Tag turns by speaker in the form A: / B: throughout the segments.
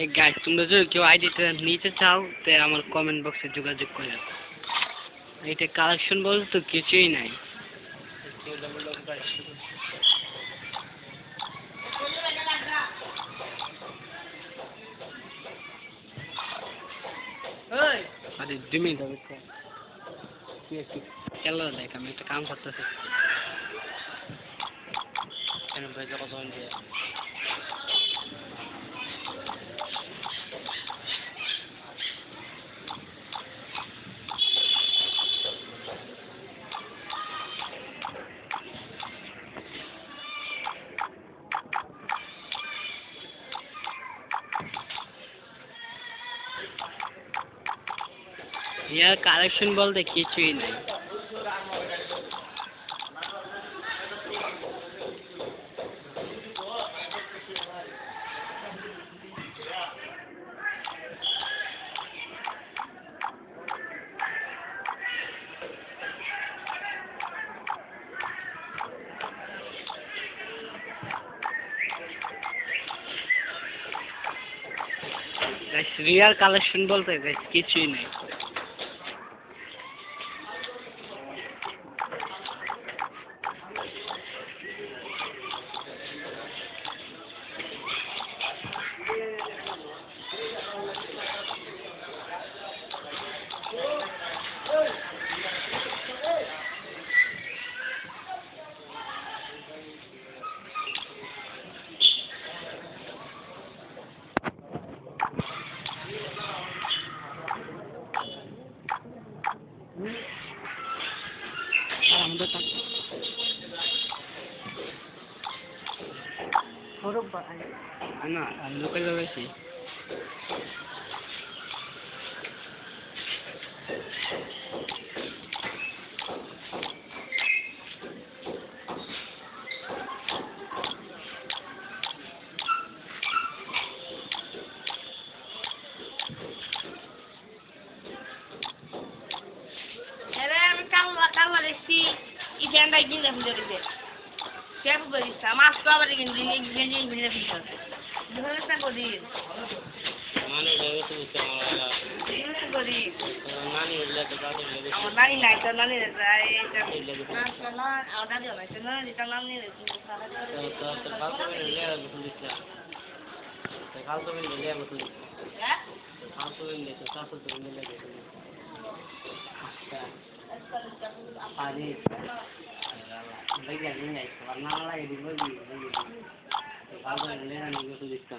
A: এই গাইস তোমরা যদি কেউ আইডিটা নিতে চাও তে আমার কমেন্ট বক্সে যোগাযোগ করো। এইটা কালেকশন বলতে তো কিছুই নাই। আরে 2 মিনিট হবে তো। কি একটু খেলা দেখ, আমি একটা কাম করতেছি। কেন ভাই যখন তখন দিয়ে ইয়ার কালেকশন বলতে কিছুই নাই। গাইস রিয়াল কালেকশন বলতে গাইস কিছুই নাই। আমাদের না লোকাল লাগাইছি।
B: Kalau resi ikan daging dah boleh deh. Siapa beri sama apa beri gini boleh bisa. Jangan tak beri.
A: Mana jago tu cara.
B: Jangan beri.
A: Nani udah terbaru lagi.
B: Awak nani naik tu nani dah. Nasional, awak dah dia nasional di tangan ni.
A: Terbaru ni dia betul bisa. Terbaru ni dia betul.
B: Ya?
A: Terbaru ni tu satu tu ni lagi. Hari lagi ni ni warna lagi di bawah ni. Kalau ni ni betul bisa.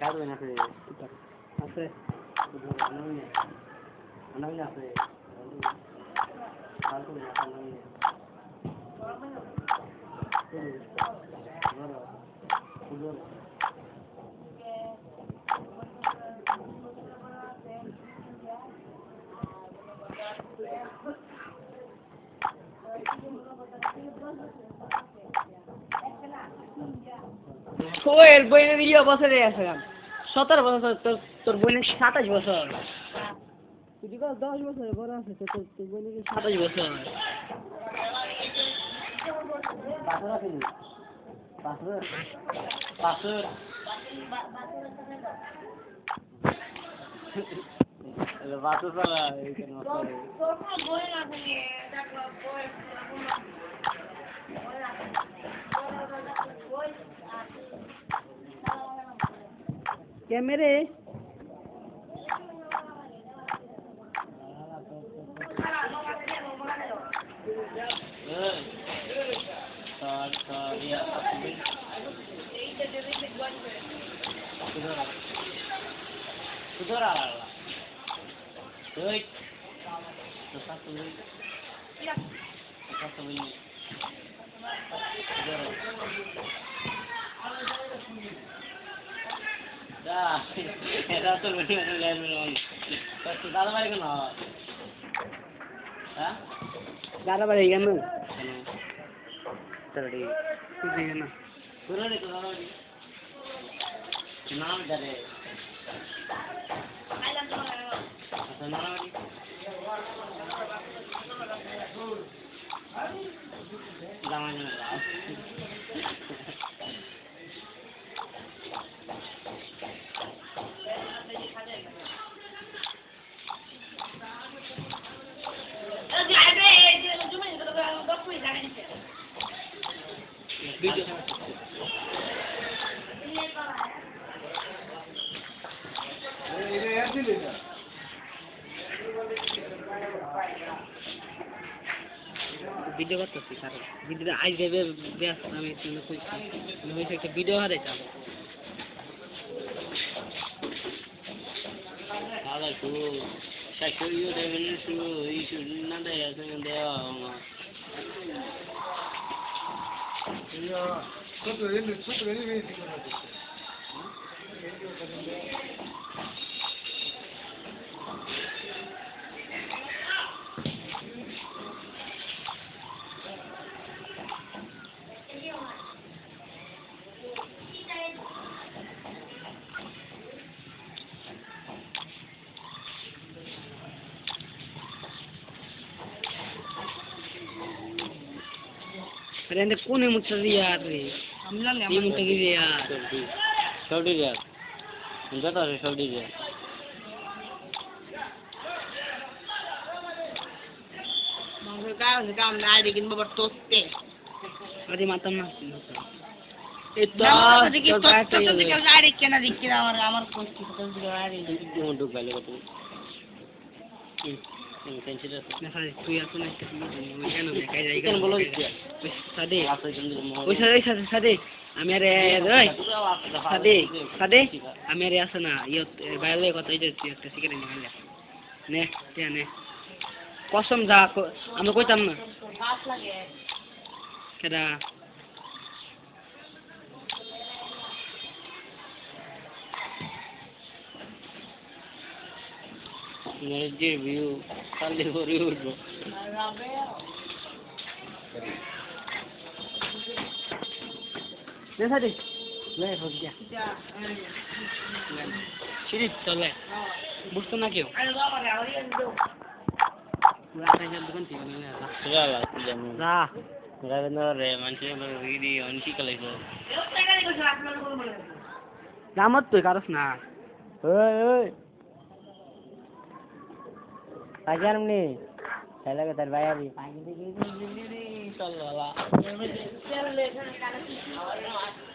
A: Kalau ni apa? Apa? Anaknya apa? Kalau ni anaknya.
B: Soel boyne video বছরে আছে গান 17 বছর তোর বোনের 27 বছর তুই দিবা 10 বছর বড় আছে তোর বোনের 27 বছর
A: Pasur. Batu salah ikan masuk.
B: कैमरे
A: Sudara. Wait. Satu lagi. Satu lagi. Dah. Satu lagi lagi. Satu dah lagi kan? Hah?
B: dah lagi kan?
A: Terus.
B: Sudah kan?
A: Sudah ni kalau ni. Nama dari. Nama ni. Zaman ni lah.
B: Video করতেছি sir ভিডিওটা আজ দেবে ব্যস্ত আমি কইছি একটা video হারাইতাম
A: Ala tu, saya yo de venir su isu nada ya se de ama. Yo, todo ele
B: Rende kone mutsari yaar re. Ye mutsari re yaar.
A: Shorty yaar. Jata re shorty yaar.
C: Mangga kau sekarang nak bikin bertoste.
B: Adi matam na.
C: Itu sedikit toste sedikit gari kena dikit amar kosti sedikit gari.
A: Cuma dua kali kau tu. Tensi dah.
B: Na sari tu ya tu na kasi ni kan na kai jai
A: Ikan bolong dia.
B: Sade.
A: Apa jenis mau?
B: Oi sade. Ami are oi. Sade. Ami are asana. Yo baile kota ije একটা cigarette নিয়ে আনলা নে তে নে কসম যা আমরা কইতাম না
C: Pas lagi.
B: কেডা
A: Energy view. Kali view tu.
B: নে সাদে লে হল গিয়া সিঁড়ি চলে বুঝতো না কেউ
C: Ada apa ya? Ada yang itu.
B: রাস্তায় দোকান থেকে নিয়ে আসা
A: Sudah lah, sudah.
B: যা
A: Sudah benar re, manusia bervideo, anti kalau itu.
C: Yo tengah ni kau jelas mana kau mana.
B: জামত তুই কারস না
A: Oi. Ajar ni. Saya lagi terbayar ni. Salah lah.
C: Saya lihat kan kalau